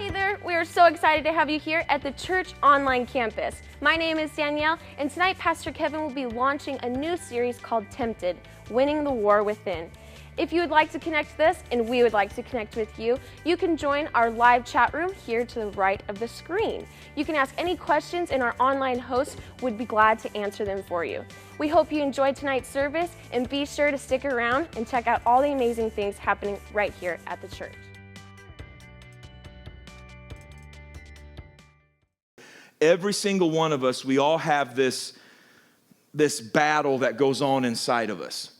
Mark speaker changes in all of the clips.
Speaker 1: Hey there, we are so excited to have you here at the church online campus. My name is Danielle, and tonight Pastor Kevin will be launching a new series called Tempted, Winning the War Within. If you would like to connect with us, and we would like to connect with you, you can join our live chat room here to the right of the screen. You can ask any questions, and our online host would be glad to answer them for you. We hope you enjoyed tonight's service, and be sure to stick around and check out all the amazing things happening right here at the church.
Speaker 2: Every single one of us, we all have this battle that goes on inside of us.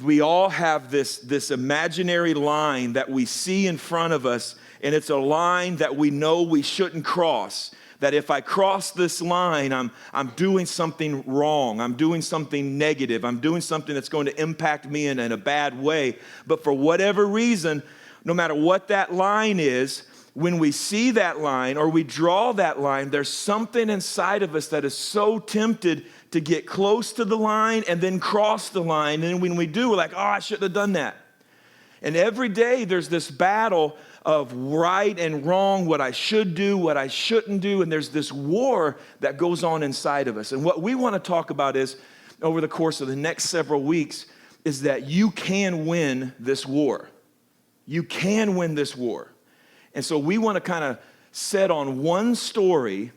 Speaker 2: We all have this imaginary line that we see in front of us, and it's a line that we know we shouldn't cross. That if I cross this line, I'm doing something wrong. I'm doing something negative. I'm doing something that's going to impact me in a bad way. But for whatever reason, no matter what that line is, when we see that line or we draw that line, there's something inside of us that is so tempted to get close to the line and then cross the line. And when we do, we're like, oh, I shouldn't have done that. And every day there's this battle of right and wrong, what I should do, what I shouldn't do. And there's this war that goes on inside of us. And what we want to talk about is, over the course of the next several weeks, is that you can win this war. You can win this war. And so we want to kind of set on one story,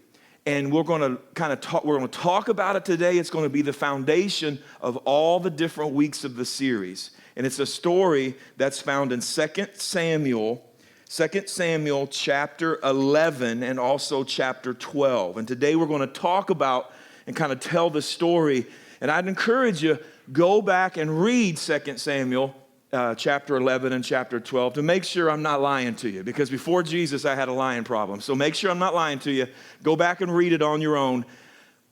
Speaker 2: and we're going to talk about it today. It's going to be the foundation of all the different weeks of the series. And it's a story that's found in 2 Samuel chapter 11 and also chapter 12. And today we're going to talk about and kind of tell the story. And I'd encourage you, go back and read 2 Samuel chapter 11 and chapter 12 to make sure I'm not lying to you, because before Jesus I had a lying problem. So make sure I'm not lying to you. Go back and read it on your own.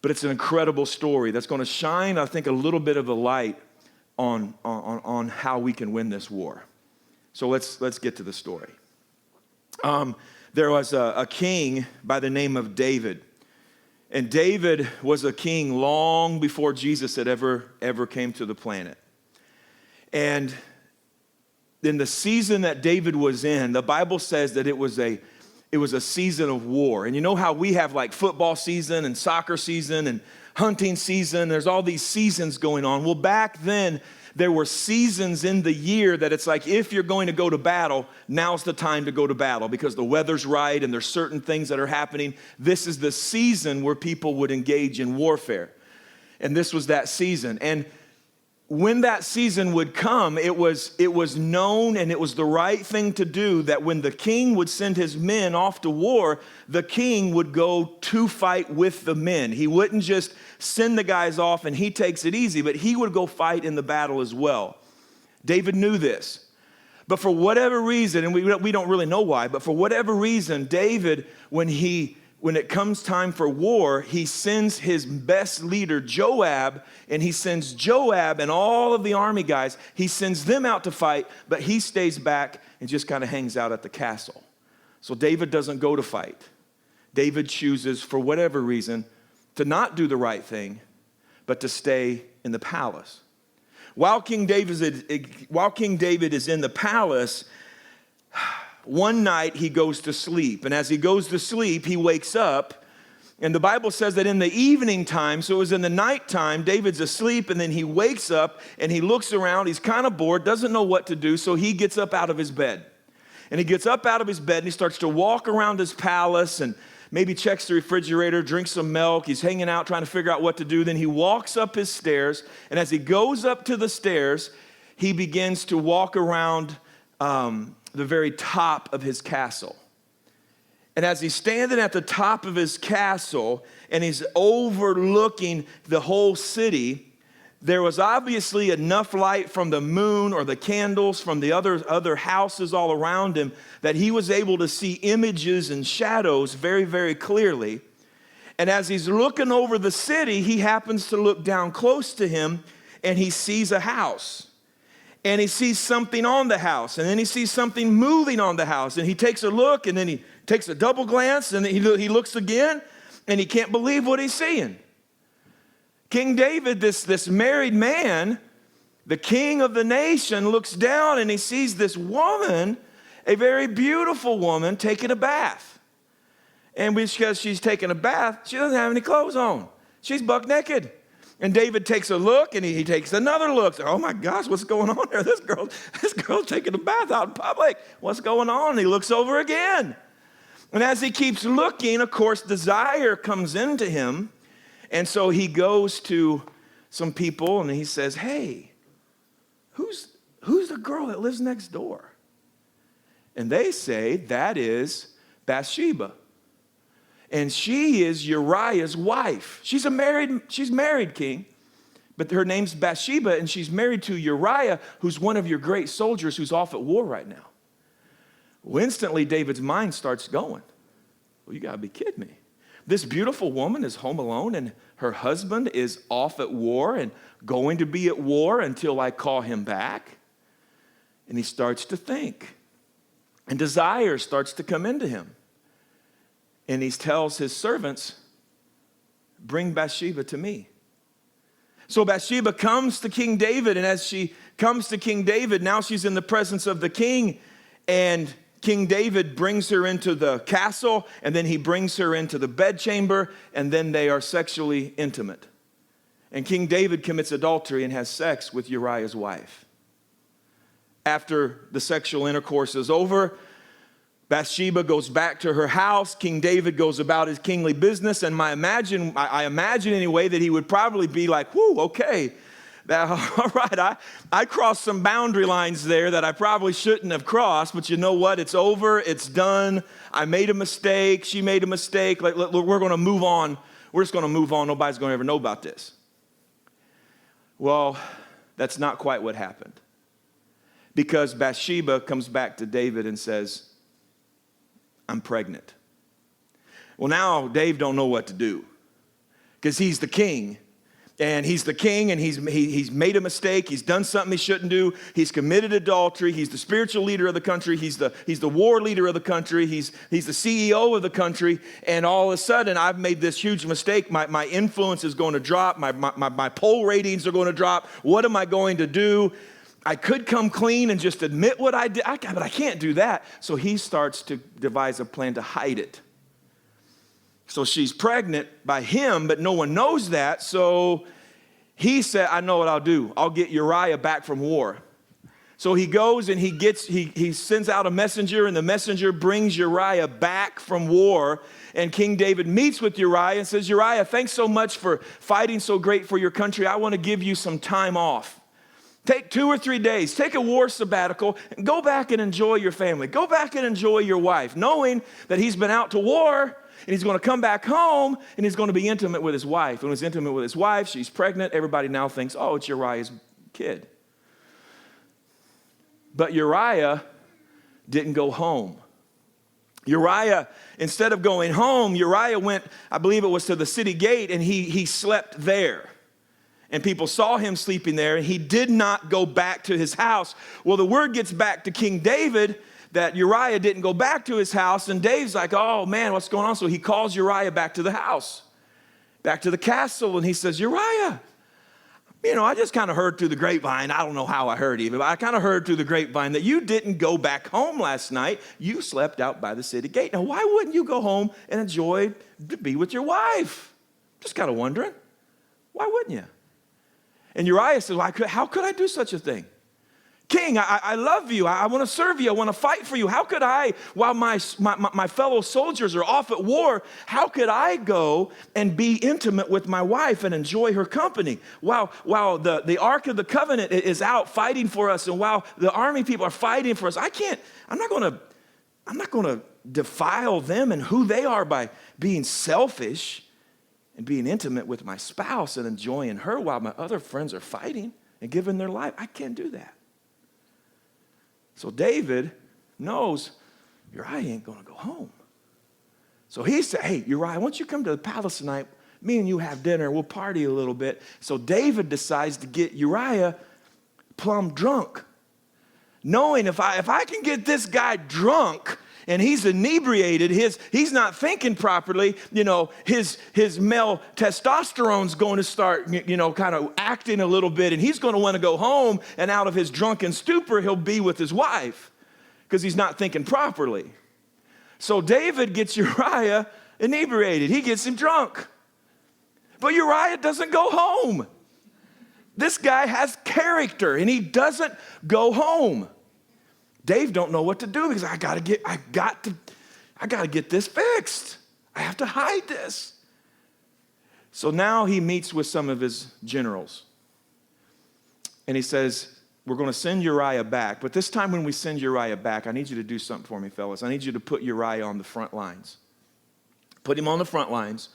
Speaker 2: But it's an incredible story that's going to shine, I think, a little bit of a light on how we can win this war. So let's get to the story. There was a king by the name of David. And David was a king long before Jesus had ever came to the planet. And in the season that David was in, the Bible says that it was a season of war. And you know how we have like football season and soccer season and hunting season? There's all these seasons going on. Well, back then, there were seasons in the year that it's like, if you're going to go to battle, now's the time to go to battle because the weather's right and there's certain things that are happening. This is the season where people would engage in warfare. And this was that season. And when that season would come, it was known, and it was the right thing to do, that when the king would send his men off to war, the king would go to fight with the men. He wouldn't just send the guys off and he takes it easy, but he would go fight in the battle as well. David knew this. But for whatever reason, and we don't really know why, but for whatever reason, David, when it comes time for war, he sends his best leader, Joab, and he sends Joab and all of the army guys, he sends them out to fight, but he stays back and just kind of hangs out at the castle. So David doesn't go to fight. David chooses, for whatever reason, to not do the right thing, but to stay in the palace. While King David is in the palace, one night he goes to sleep, and as he goes to sleep, he wakes up, and the Bible says that in the evening time, so it was in the nighttime, David's asleep, and then he wakes up, and he looks around, he's kind of bored, doesn't know what to do, so he gets up out of his bed. And he gets up out of his bed, and he starts to walk around his palace, and maybe checks the refrigerator, drinks some milk, he's hanging out trying to figure out what to do, then he walks up his stairs, and as he goes up to the stairs, he begins to walk around the very top of his castle. And as he's standing at the top of his castle and he's overlooking the whole city, there was obviously enough light from the moon or the candles from the other houses all around him that he was able to see images and shadows very, very clearly. And as he's looking over the city, he happens to look down close to him and he sees a house. And he sees something on the house, and then he sees something moving on the house, and he takes a look, and then he takes a double glance, and he looks again, and he can't believe what he's seeing. King David, this married man, the king of the nation, looks down, and he sees this woman, a very beautiful woman, taking a bath. And because she's taking a bath, she doesn't have any clothes on. She's buck naked. And David takes a look, and he takes another look. Oh my gosh, what's going on here? This girl's taking a bath out in public. What's going on? And he looks over again. And as he keeps looking, of course, desire comes into him. And so he goes to some people and he says, hey, who's the girl that lives next door? And they say, that is Bathsheba. And she is Uriah's wife. She's married, king. But her name's Bathsheba, and she's married to Uriah, who's one of your great soldiers who's off at war right now. Well, instantly, David's mind starts going. Well, you got to be kidding me. This beautiful woman is home alone, and her husband is off at war and going to be at war until I call him back. And he starts to think. And desire starts to come into him. And he tells his servants, bring Bathsheba to me. So Bathsheba comes to King David, and as she comes to King David, now she's in the presence of the king, and King David brings her into the castle, and then he brings her into the bedchamber, and then they are sexually intimate. And King David commits adultery and has sex with Uriah's wife. After the sexual intercourse is over, Bathsheba goes back to her house. King David goes about his kingly business, and I imagine anyway that he would probably be like, whoo, okay, all right, I crossed some boundary lines there that I probably shouldn't have crossed, but you know what? It's over. It's done. I made a mistake. She made a mistake. We're going to move on. We're just going to move on. Nobody's going to ever know about this. Well, that's not quite what happened, because Bathsheba comes back to David and says, I'm pregnant. Well, now Dave don't know what to do, because he's the king. And he's the king, and he's made a mistake. He's done something he shouldn't do. He's committed adultery. He's the spiritual leader of the country. He's the war leader of the country. He's the CEO of the country. And all of a sudden, I've made this huge mistake. My influence is going to drop. My poll ratings are going to drop. What am I going to do? I could come clean and just admit what I did, but I can't do that. So he starts to devise a plan to hide it. So she's pregnant by him, but no one knows that. So he said, I know what I'll do. I'll get Uriah back from war. So he goes and he sends out a messenger, and the messenger brings Uriah back from war. And King David meets with Uriah and says, Uriah, thanks so much for fighting so great for your country. I want to give you some time off. Take 2 or 3 days, take a war sabbatical, and go back and enjoy your family. Go back and enjoy your wife, knowing that he's been out to war, and he's going to come back home, and he's going to be intimate with his wife. And when he's intimate with his wife, she's pregnant. Everybody now thinks, oh, it's Uriah's kid. But Uriah didn't go home. Uriah, instead of going home, Uriah went, I believe it was to the city gate, and he slept there. And people saw him sleeping there, and he did not go back to his house. Well, the word gets back to King David that Uriah didn't go back to his house, and Dave's like, oh man, what's going on? So he calls Uriah back to the house, back to the castle, and he says, Uriah, I just kind of heard through the grapevine. I don't know how I heard even, but I kind of heard through the grapevine that you didn't go back home last night. You slept out by the city gate. Now, why wouldn't you go home and enjoy to be with your wife? Just kind of wondering. Why wouldn't you? And Uriah says, well, how could I do such a thing? King, I love you. I want to serve you. I want to fight for you. How could I, while my fellow soldiers are off at war, how could I go and be intimate with my wife and enjoy her company? While the Ark of the Covenant is out fighting for us, and while the army people are fighting for us, I'm not going to defile them and who they are by being selfish and being intimate with my spouse and enjoying her while my other friends are fighting and giving their life. I can't do that. So David knows Uriah ain't going to go home. So he said, hey, Uriah, why don't you come to the palace tonight? Me and you have dinner. We'll party a little bit. So David decides to get Uriah plumb drunk, knowing if I can get this guy drunk, and he's inebriated, he's not thinking properly, his male testosterone's going to start, kind of acting a little bit, and he's going to want to go home, and out of his drunken stupor, he'll be with his wife because he's not thinking properly. So David gets Uriah inebriated. He gets him drunk. But Uriah doesn't go home. This guy has character, and he doesn't go home. Dave don't know what to do because I got to get this fixed. I have to hide this. So now he meets with some of his generals. And he says, we're going to send Uriah back. But this time when we send Uriah back, I need you to do something for me, fellas. I need you to put Uriah on the front lines. Put him on the front lines.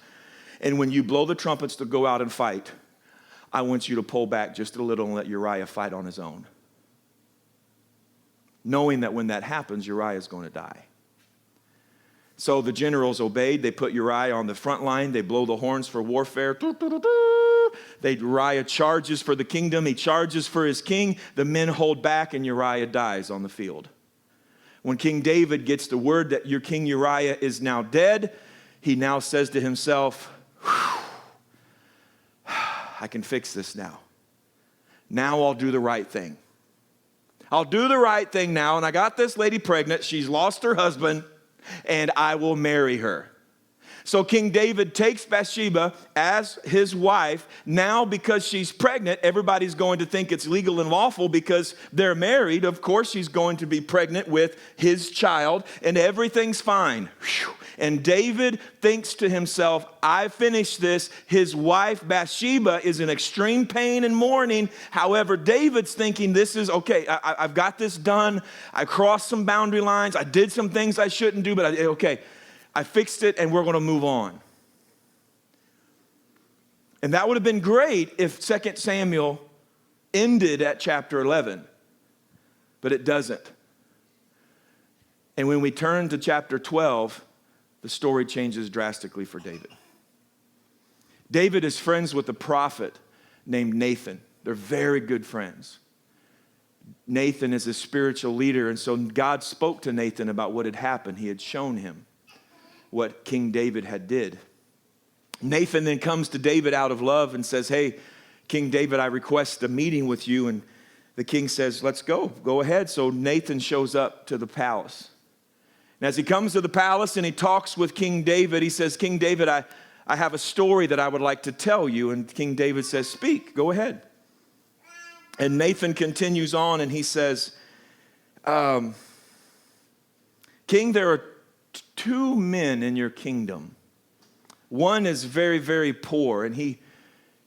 Speaker 2: And when you blow the trumpets to go out and fight, I want you to pull back just a little and let Uriah fight on his own. Knowing that when that happens, Uriah is going to die. So the generals obeyed. They put Uriah on the front line. They blow the horns for warfare. Uriah charges for the kingdom. He charges for his king. The men hold back, and Uriah dies on the field. When King David gets the word that your King Uriah is now dead, he now says to himself, I can fix this now. Now I'll do the right thing. I'll do the right thing now, and I got this lady pregnant. She's lost her husband, and I will marry her. So King David takes Bathsheba as his wife. Now, because she's pregnant, everybody's going to think it's legal and lawful because they're married. Of course, she's going to be pregnant with his child, and everything's fine. Whew. And David thinks to himself, I finished this. His wife, Bathsheba, is in extreme pain and mourning. However, David's thinking, this is okay. I've got this done. I crossed some boundary lines. I did some things I shouldn't do, but I fixed it, and we're going to move on. And that would have been great if 2 Samuel ended at chapter 11, but it doesn't. And when we turn to chapter 12, the story changes drastically for David. David is friends with a prophet named Nathan. They're very good friends. Nathan is a spiritual leader, and so God spoke to Nathan about what had happened. He had shown him what King David had did. Nathan then comes to David out of love and says, hey, King David, I request a meeting with you. And the king says, let's go ahead. So Nathan shows up to the palace. And as he comes to the palace and he talks with King David, he says, King David, I have a story that I would like to tell you. And King David says, speak, go ahead. And Nathan continues on and he says, King, there are two men in your kingdom. One is very, very poor, and he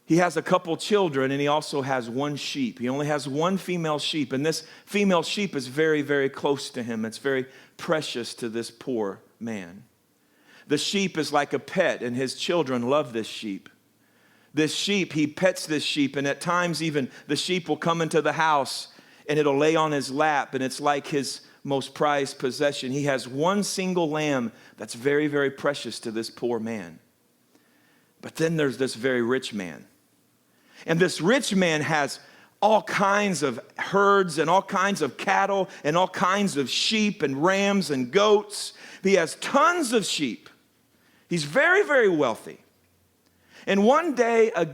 Speaker 2: has a couple children, and he also has one sheep. He only has one female sheep, and this female sheep is very, very close to him. It's very precious to this poor man. The sheep is like a pet, and his children love this sheep. This sheep, he pets this sheep, and at times even the sheep will come into the house, and it'll lay on his lap, and it's like his most prized possession. He has one single lamb that's very, very precious to this poor man. But then there's this very rich man. And this rich man has all kinds of herds and all kinds of cattle and all kinds of sheep and rams and goats. He has tons of sheep. He's very, very wealthy. And one day a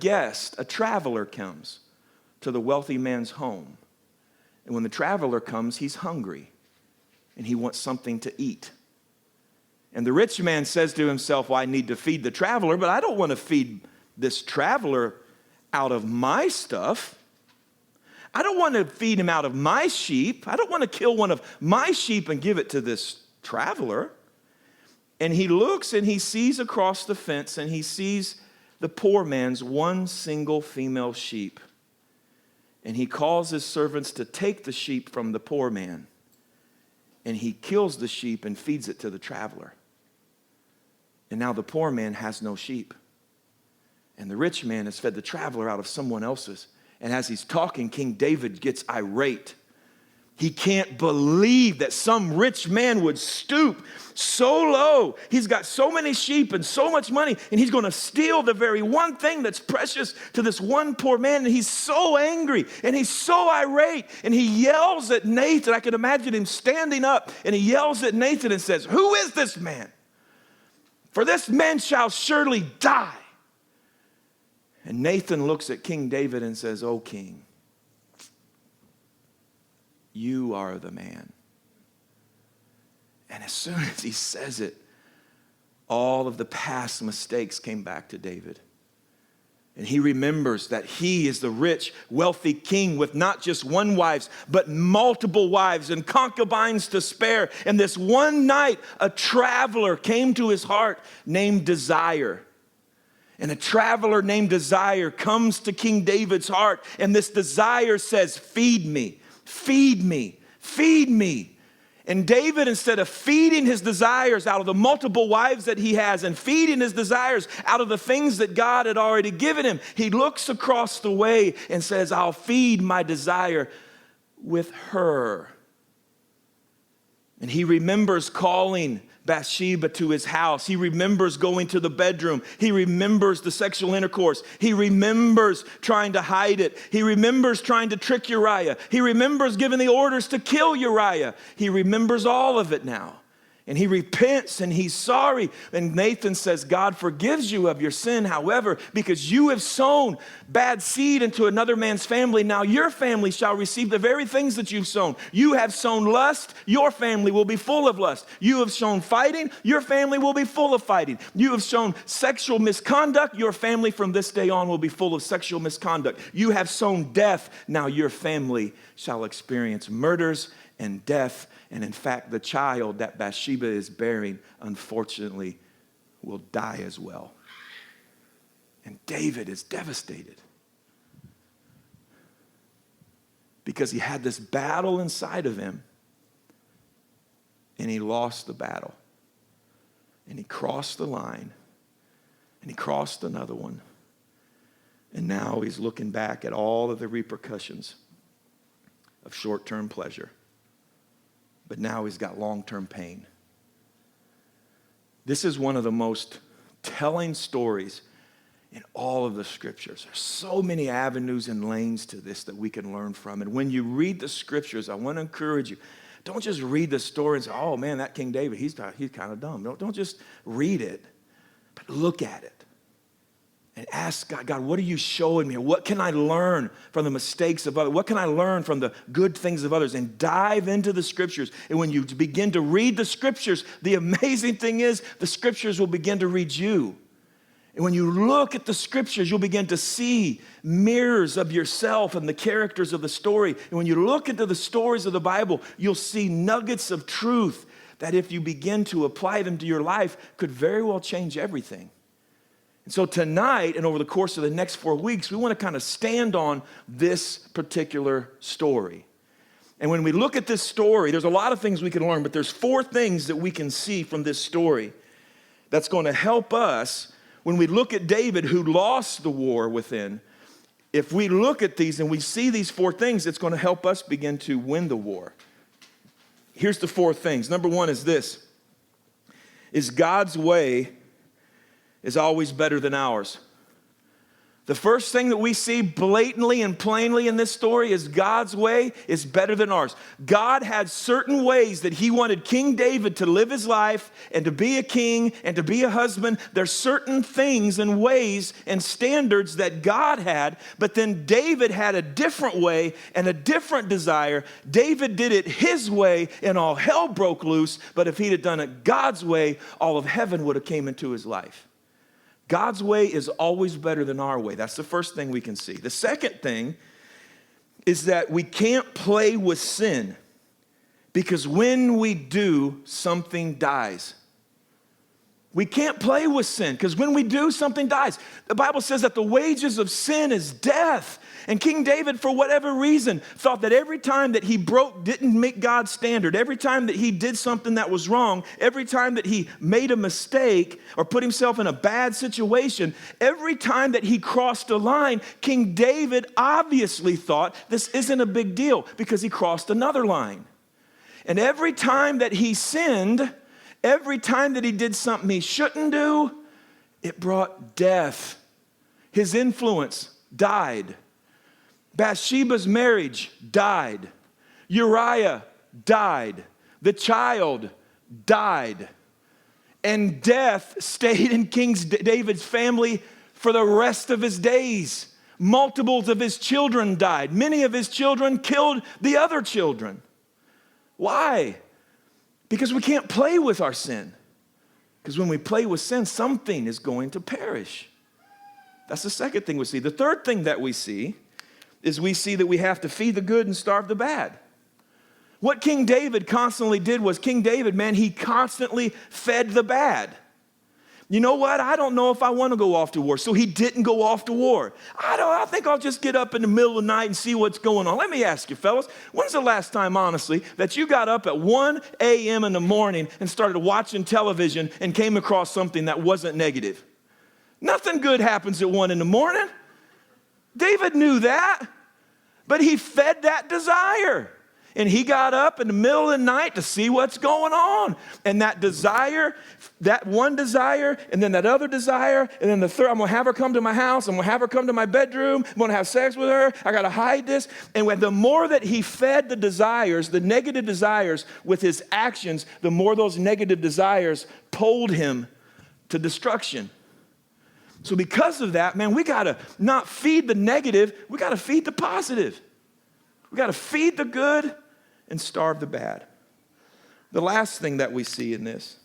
Speaker 2: traveler comes to the wealthy man's home. And when the traveler comes, he's hungry. And he wants something to eat. And the rich man says to himself, well, I need to feed the traveler, but I don't want to feed this traveler out of my stuff. I don't want to feed him out of my sheep. I don't want to kill one of my sheep and give it to this traveler. And he looks and he sees across the fence and he sees the poor man's one single female sheep. And he calls his servants to take the sheep from the poor man. And he kills the sheep and feeds it to the traveler. And now the poor man has no sheep. And the rich man has fed the traveler out of someone else's. And as he's talking, King David gets irate. He can't believe that some rich man would stoop so low. He's got so many sheep and so much money, and he's going to steal the very one thing that's precious to this one poor man. And he's so angry, and he's so irate, and he yells at Nathan. I can imagine him standing up, and he yells at Nathan and says, who is this man? For this man shall surely die. And Nathan looks at King David and says, O king, you are the man. And as soon as he says it, all of the past mistakes came back to David. And he remembers that he is the rich, wealthy king with not just one wife, but multiple wives and concubines to spare. And this one night, a traveler came to his heart named Desire. And a traveler named Desire comes to King David's heart. And this Desire says, feed me, feed me, feed me. And David, instead of feeding his desires out of the multiple wives that he has and feeding his desires out of the things that God had already given him, he looks across the way and says, I'll feed my desire with her. And he remembers calling Bathsheba to his house. He remembers going to the bedroom. He remembers the sexual intercourse. He remembers trying to hide it. He remembers trying to trick Uriah. He remembers giving the orders to kill Uriah. He remembers all of it now. And he repents and he's sorry. And Nathan says, God forgives you of your sin. However, because you have sown bad seed into another man's family, now your family shall receive the very things that you've sown. You have sown lust, your family will be full of lust. You have sown fighting, your family will be full of fighting. You have sown sexual misconduct, your family from this day on will be full of sexual misconduct. You have sown death, now your family shall experience murders and death. And in fact, the child that Bathsheba is bearing, unfortunately, will die as well. And David is devastated because he had this battle inside of him and he lost the battle. And he crossed the line and he crossed another one. And now he's looking back at all of the repercussions of short-term pleasure. But now he's got long-term pain. This is one of the most telling stories in all of the scriptures. There's so many avenues and lanes to this that we can learn from. And when you read the scriptures, I want to encourage you, don't just read the story and say, oh man, that King David, he's kind of dumb. Don't just read it, but look at it. And ask God, what are you showing me? What can I learn from the mistakes of others? What can I learn from the good things of others? And dive into the scriptures. And when you begin to read the scriptures, the amazing thing is the scriptures will begin to read you. And when you look at the scriptures, you'll begin to see mirrors of yourself and the characters of the story. And when you look into the stories of the Bible, you'll see nuggets of truth that if you begin to apply them to your life, could very well change everything. And so tonight, and over the course of the next 4 weeks, we want to kind of stand on this particular story. And when we look at this story, there's a lot of things we can learn, but there's 4 things that we can see from this story that's going to help us when we look at David, who lost the war within. If we look at these and we see these 4 things, it's going to help us begin to win the war. Here's the 4 things. Number 1 is this, is God's way is always better than ours. The first thing that we see blatantly and plainly in this story is God's way is better than ours. God had certain ways that he wanted King David to live his life and to be a king and to be a husband. There's certain things and ways and standards that God had, but then David had a different way and a different desire. David did it his way and all hell broke loose, but if he'd have done it God's way, all of heaven would have came into his life. God's way is always better than our way. That's the first thing we can see. The second thing is that we can't play with sin because when we do, something dies. We can't play with sin because when we do, something dies. The Bible says that the wages of sin is death. And King David, for whatever reason, thought that every time that he didn't meet God's standard, every time that he did something that was wrong, every time that he made a mistake or put himself in a bad situation, every time that he crossed a line, King David obviously thought this isn't a big deal because he crossed another line. And every time that he sinned, every time that he did something he shouldn't do, it brought death. His influence died. Bathsheba's marriage died. Uriah died. The child died. And death stayed in King David's family for the rest of his days. Multiples of his children died. Many of his children killed the other children. Why? Because we can't play with our sin. Because when we play with sin, something is going to perish. That's the second thing we see. The third thing that we see is we see that we have to feed the good and starve the bad. What King David constantly did was, King David, man, he constantly fed the bad. You know what? I don't know if I want to go off to war. So he didn't go off to war. I think I'll just get up in the middle of the night and see what's going on. Let me ask you, fellas, when's the last time, honestly, that you got up at 1 a.m. in the morning and started watching television and came across something that wasn't negative? Nothing good happens at 1 in the morning. David knew that, but he fed that desire. And he got up in the middle of the night to see what's going on. And that desire, that one desire, and then that other desire, and then the third, I'm going to have her come to my house. I'm going to have her come to my bedroom. I'm going to have sex with her. I got to hide this. And the more that he fed the desires, the negative desires with his actions, the more those negative desires pulled him to destruction. So because of that, man, we got to not feed the negative. We got to feed the positive. We got to feed the good and starve the bad. The last thing that we see in this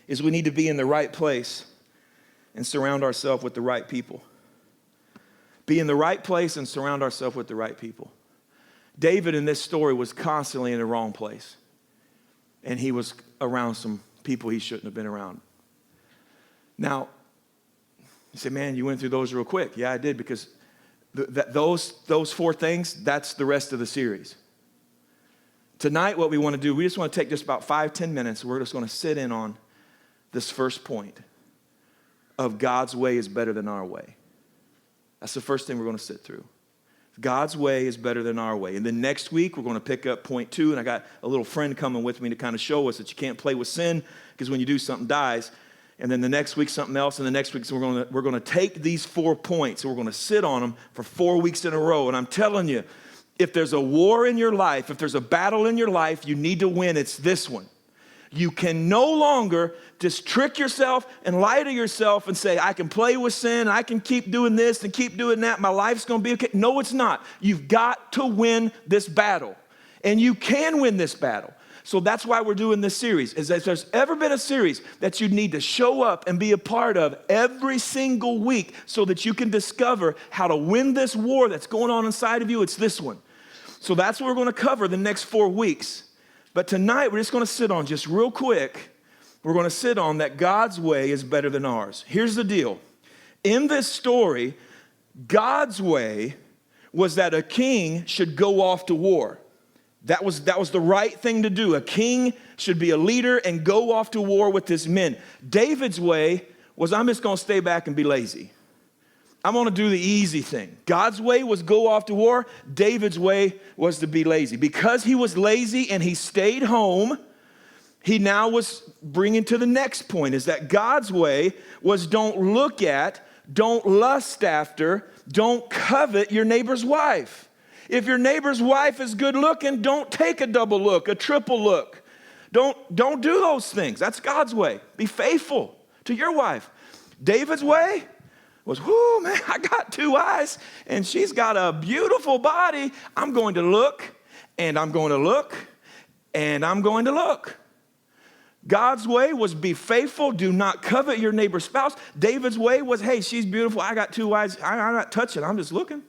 Speaker 2: is we need to be in the right place and surround ourselves with the right people. Be in the right place and surround ourselves with the right people. David in this story was constantly in the wrong place, and he was around some people he shouldn't have been around. Now, you say, man, you went through those real quick. Yeah, I did, because those four things, that's the rest of the series. Tonight, what we want to do, we just want to take just about 5-10 minutes. We're just going to sit in on this first point of God's way is better than our way. That's the first thing we're going to sit through. God's way is better than our way. And then next week, we're going to pick up point 2, and I got a little friend coming with me to kind of show us that you can't play with sin, because when you do, something dies. And then the next week, something else, and the next week, so we're going to take these 4 points, and we're going to sit on them for 4 weeks in a row. And I'm telling you, if there's a war in your life, if there's a battle in your life, you need to win, it's this one. You can no longer just trick yourself and lie to yourself and say, I can play with sin, I can keep doing this and keep doing that, my life's going to be okay. No, it's not. You've got to win this battle, and you can win this battle. So that's why we're doing this series. Is that if there's ever been a series that you need to show up and be a part of every single week so that you can discover how to win this war that's going on inside of you, it's this one. So that's what we're going to cover the next 4 weeks. But tonight, we're just going to sit on, just real quick, we're going to sit on that God's way is better than ours. Here's the deal. In this story, God's way was that a king should go off to war. That was the right thing to do. A king should be a leader and go off to war with his men. David's way was, I'm just going to stay back and be lazy. I'm going to do the easy thing. God's way was go off to war. David's way was to be lazy. Because he was lazy and he stayed home, he now was bringing to the next point, is that God's way was don't look at, don't lust after, don't covet your neighbor's wife. If your neighbor's wife is good looking, don't take a double look, a triple look. Don't do those things. That's God's way. Be faithful to your wife. David's way was, whoo, man, I got 2 eyes, and she's got a beautiful body. I'm going to look, and I'm going to look, and I'm going to look. God's way was be faithful. Do not covet your neighbor's spouse. David's way was, hey, she's beautiful. I got 2 eyes. I'm not touching. I'm just looking.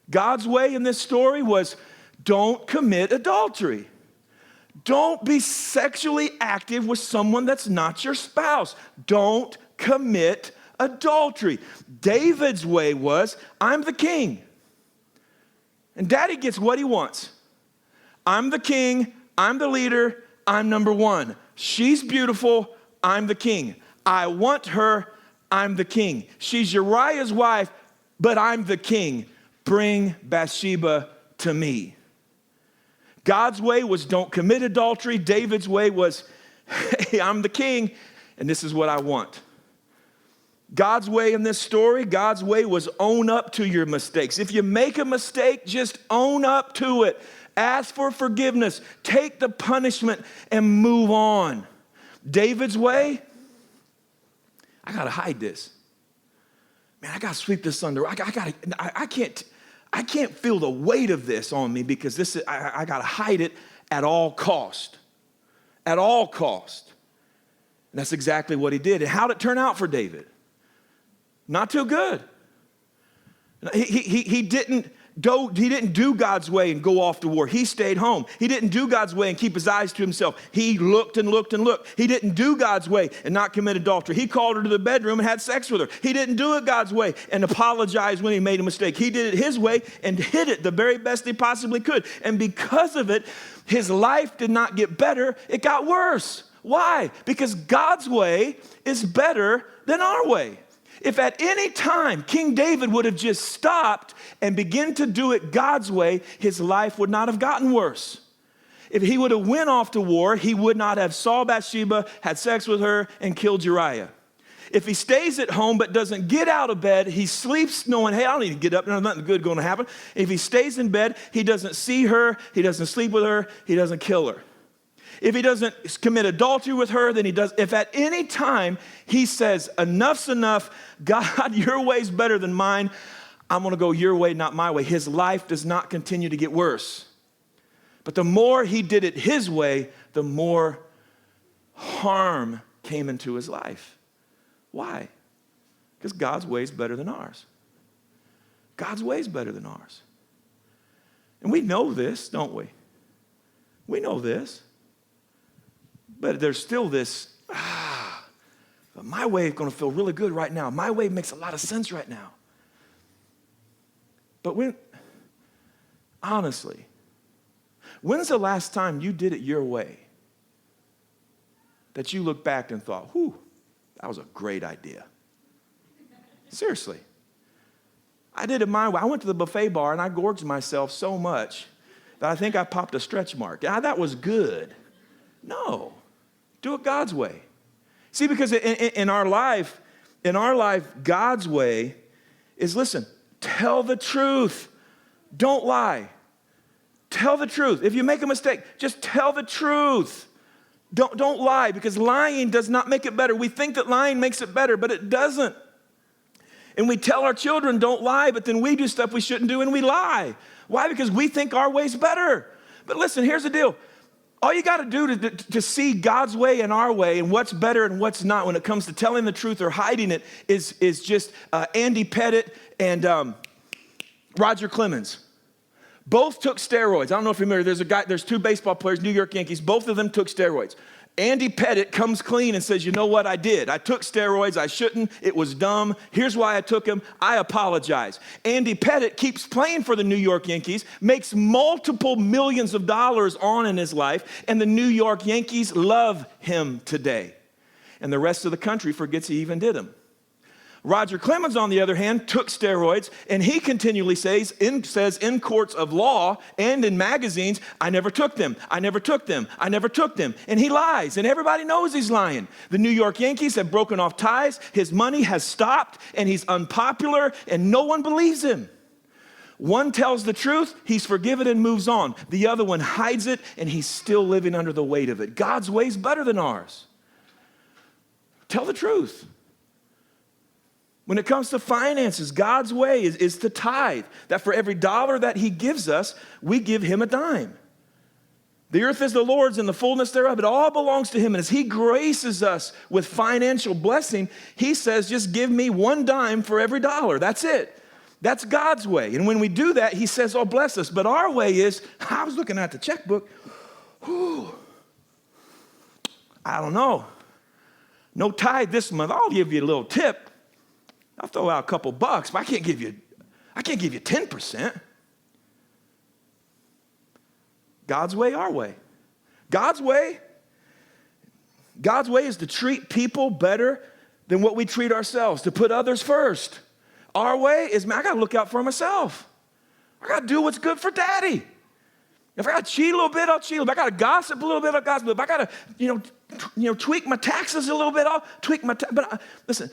Speaker 2: God's way in this story was don't commit adultery. Don't be sexually active with someone that's not your spouse. Don't commit adultery. David's way was, I'm the king. And daddy gets what he wants. I'm the king. I'm the leader. I'm number one. She's beautiful. I'm the king. I want her. I'm the king. She's Uriah's wife, but I'm the king. Bring Bathsheba to me. God's way was don't commit adultery. David's way was, hey, I'm the king, and this is what I want. God's way in this story, God's way was own up to your mistakes. If you make a mistake, just own up to it. Ask for forgiveness. Take the punishment and move on. David's way, I got to hide this. Man, I got to sweep this under. I can't feel the weight of this on me because I got to hide it at all cost. At all cost. And that's exactly what he did. And how'd it turn out for David? Not too good. He didn't do God's way and go off to war. He stayed home. He didn't do God's way and keep his eyes to himself. He looked and looked and looked. He didn't do God's way and not commit adultery. He called her to the bedroom and had sex with her. He didn't do it God's way and apologize when he made a mistake. He did it his way and hid it the very best he possibly could. And because of it, his life did not get better. It got worse. Why? Because God's way is better than our way. If at any time King David would have just stopped and begun to do it God's way, his life would not have gotten worse. If he would have went off to war, he would not have saw Bathsheba, had sex with her, and killed Uriah. If he stays at home but doesn't get out of bed, he sleeps knowing, hey, I don't need to get up, there's nothing good going to happen. If he stays in bed, he doesn't see her, he doesn't sleep with her, he doesn't kill her. If he doesn't commit adultery with her, then he does. If at any time he says, enough's enough, God, your way's better than mine, I'm going to go your way, not my way, his life does not continue to get worse. But the more he did it his way, the more harm came into his life. Why? Because God's way is better than ours. God's way is better than ours. And we know this, don't we? We know this. But there's still this, but my way is going to feel really good right now. My way makes a lot of sense right now. But honestly, when's the last time you did it your way that you looked back and thought, whew, that was a great idea? Seriously. I did it my way. I went to the buffet bar and I gorged myself so much that I think I popped a stretch mark. That was good. No. Do it God's way. See, because in our life, God's way is, listen, tell the truth. Don't lie. Tell the truth. If you make a mistake, just tell the truth. Don't lie, because lying does not make it better. We think that lying makes it better, but it doesn't. And we tell our children, don't lie, but then we do stuff we shouldn't do and we lie. Why? Because we think our way's better. But listen, here's the deal. All you got to do to see God's way and our way and what's better and what's not when it comes to telling the truth or hiding it is just Andy Pettit and Roger Clemens. Both took steroids. I don't know if you remember, there's two baseball players, New York Yankees. Both of them took steroids. Andy Pettit comes clean and says, you know what, I did. I took steroids. I shouldn't. It was dumb. Here's why I took them. I apologize. Andy Pettit keeps playing for the New York Yankees, makes multiple millions of dollars on in his life, and the New York Yankees love him today. And the rest of the country forgets he even did them. Roger Clemens, on the other hand, took steroids, and he continually says in courts of law and in magazines, I never took them, I never took them, I never took them. And he lies, and everybody knows he's lying. The New York Yankees have broken off ties, his money has stopped, and he's unpopular, and no one believes him. One tells the truth, he's forgiven and moves on. The other one hides it, and he's still living under the weight of it. God's way is better than ours. Tell the truth. When it comes to finances, God's way is to tithe. That for every dollar that he gives us, we give him a dime. The earth is the Lord's and the fullness thereof. It all belongs to him. And as he graces us with financial blessing, he says, just give me one dime for every dollar. That's it. That's God's way. And when we do that, he says, oh, bless us. But our way is, I was looking at the checkbook. Whew, I don't know. No tithe this month. I'll give you a little tip. I'll throw out a couple bucks, but I can't give you 10%. God's way, our way. God's way is to treat people better than what we treat ourselves, to put others first. Our way is, man, I got to look out for myself. I got to do what's good for daddy. If I got to cheat a little bit, I'll cheat a little bit. If I got to gossip a little bit, I'll gossip a little bit. If I got to, tweak my taxes a little bit, I'll tweak my But listen,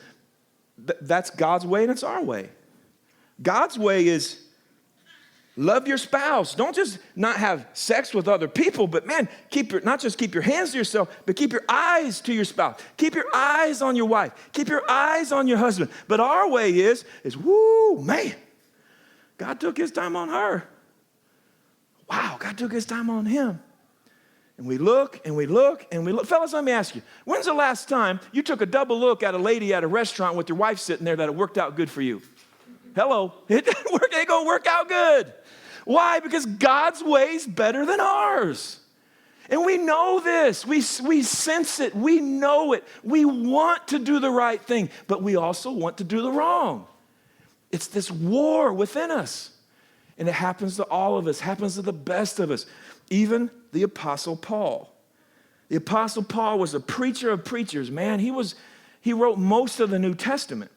Speaker 2: that's God's way and it's our way. God's way is love your spouse. Don't just not have sex with other people, but man, not just keep your hands to yourself, but keep your eyes to your spouse. Keep your eyes on your wife. Keep your eyes on your husband. But our way is woo, man, God took his time on her. Wow, God took his time on him. And we look and we look and we look. Fellas, let me ask you, when's the last time you took a double look at a lady at a restaurant with your wife sitting there that it worked out good for you? Hello. It didn't work. It ain't going to work out good. Why? Because God's way's better than ours. And we know this. We sense it. We know it. We want to do the right thing, but we also want to do the wrong. It's this war within us. And it happens to all of us, happens to the best of us. Even the Apostle Paul. The Apostle Paul was a preacher of preachers, man. He wrote most of the New Testament.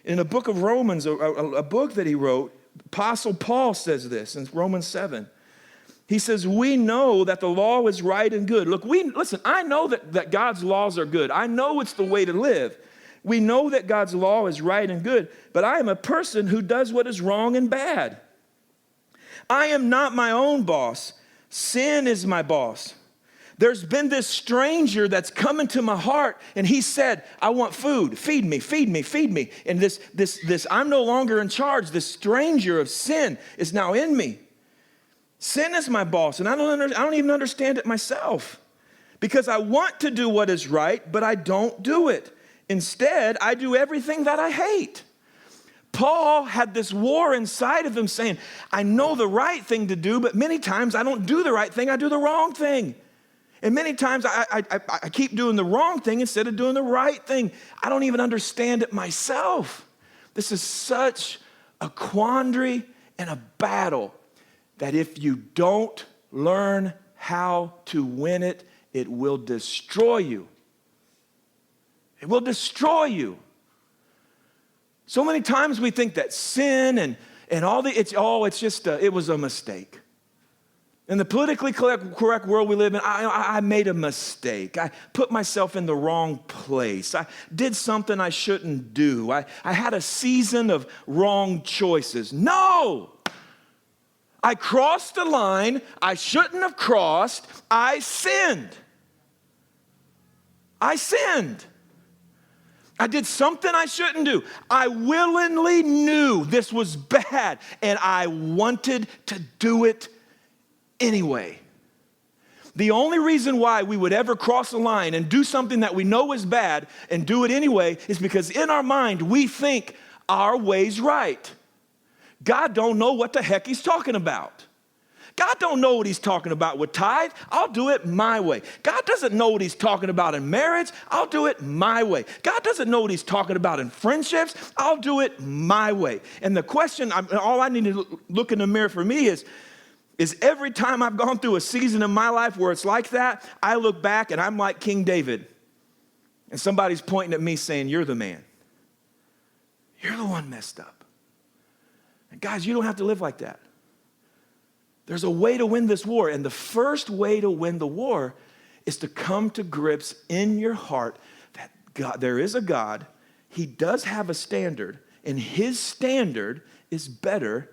Speaker 2: In the book of Romans, a book that he wrote, Apostle Paul says this in Romans 7. He says, we know that the law is right and good. Look, listen, I know that God's laws are good. I know it's the way to live. We know that God's law is right and good, but I am a person who does what is wrong and bad. I am not my own boss. Sin is my boss. There's been this stranger that's come into my heart, and he said, I want food. Feed me, feed me, feed me. And this, I'm no longer in charge. This stranger of sin is now in me. Sin is my boss, and I don't even understand it myself. Because I want to do what is right, but I don't do it. Instead, I do everything that I hate. Paul had this war inside of him saying, I know the right thing to do, but many times I don't do the right thing, I do the wrong thing. And many times I keep doing the wrong thing instead of doing the right thing. I don't even understand it myself. This is such a quandary and a battle that if you don't learn how to win it, it will destroy you. It will destroy you. So many times we think that sin and all it was a mistake. In the politically correct world we live in, I made a mistake. I put myself in the wrong place. I did something I shouldn't do. I had a season of wrong choices. No! I crossed a line I shouldn't have crossed. I sinned. I sinned. I did something I shouldn't do. I willingly knew this was bad, and I wanted to do it anyway. The only reason why we would ever cross a line and do something that we know is bad and do it anyway is because in our mind we think our way's right. God don't know what the heck he's talking about. God don't know what he's talking about with tithe. I'll do it my way. God doesn't know what he's talking about in marriage. I'll do it my way. God doesn't know what he's talking about in friendships. I'll do it my way. And the question, all I need to look in the mirror for me is every time I've gone through a season in my life where it's like that, I look back and I'm like King David. And somebody's pointing at me saying, you're the man. You're the one messed up. And guys, you don't have to live like that. There's a way to win this war, and the first way to win the war is to come to grips in your heart that God, there is a God, he does have a standard, and his standard is better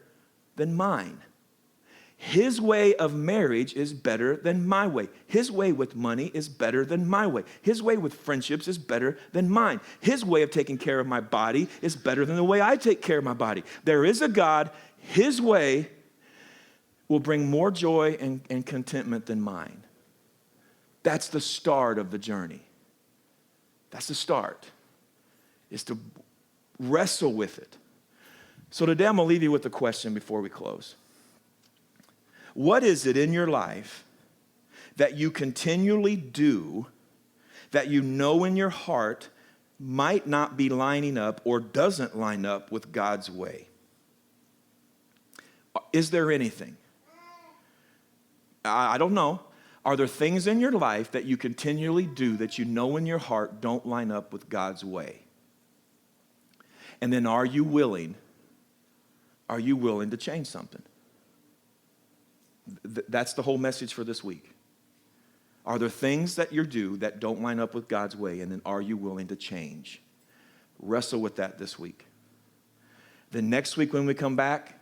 Speaker 2: than mine. His way of marriage is better than my way. His way with money is better than my way. His way with friendships is better than mine. His way of taking care of my body is better than the way I take care of my body. There is a God, his way will bring more joy and contentment than mine. That's the start of the journey. That's the start, is to wrestle with it. So today I'm going to leave you with a question before we close. What is it in your life that you continually do that you know in your heart might not be lining up or doesn't line up with God's way? Is there anything? I don't know. Are there things in your life that you continually do that you know in your heart don't line up with God's way? And then are you willing to change something? That's the whole message for this week. Are there things that you do that don't line up with God's way? And then are you willing to change? Wrestle with that this week. Then next week when we come back,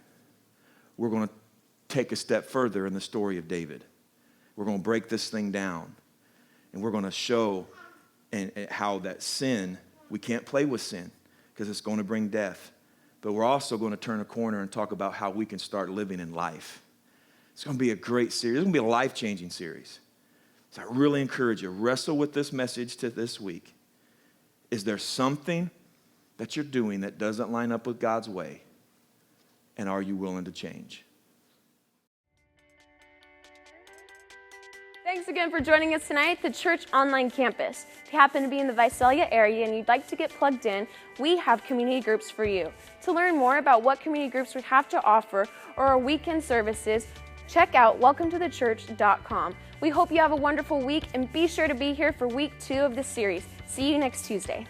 Speaker 2: we're going to take a step further in the story of David. We're going to break this thing down, and we're going to show how that sin, we can't play with sin because it's going to bring death. But we're also going to turn a corner and talk about how we can start living in life. It's going to be a great series. It's going to be a life-changing series. So I really encourage you, wrestle with this message to this week. Is there something that you're doing that doesn't line up with God's way? And are you willing to change?
Speaker 1: Thanks again for joining us tonight at the Church Online Campus. If you happen to be in the Visalia area and you'd like to get plugged in, we have community groups for you. To learn more about what community groups we have to offer or our weekend services, check out welcometothechurch.com. We hope you have a wonderful week and be sure to be here for week 2 of this series. See you next Tuesday.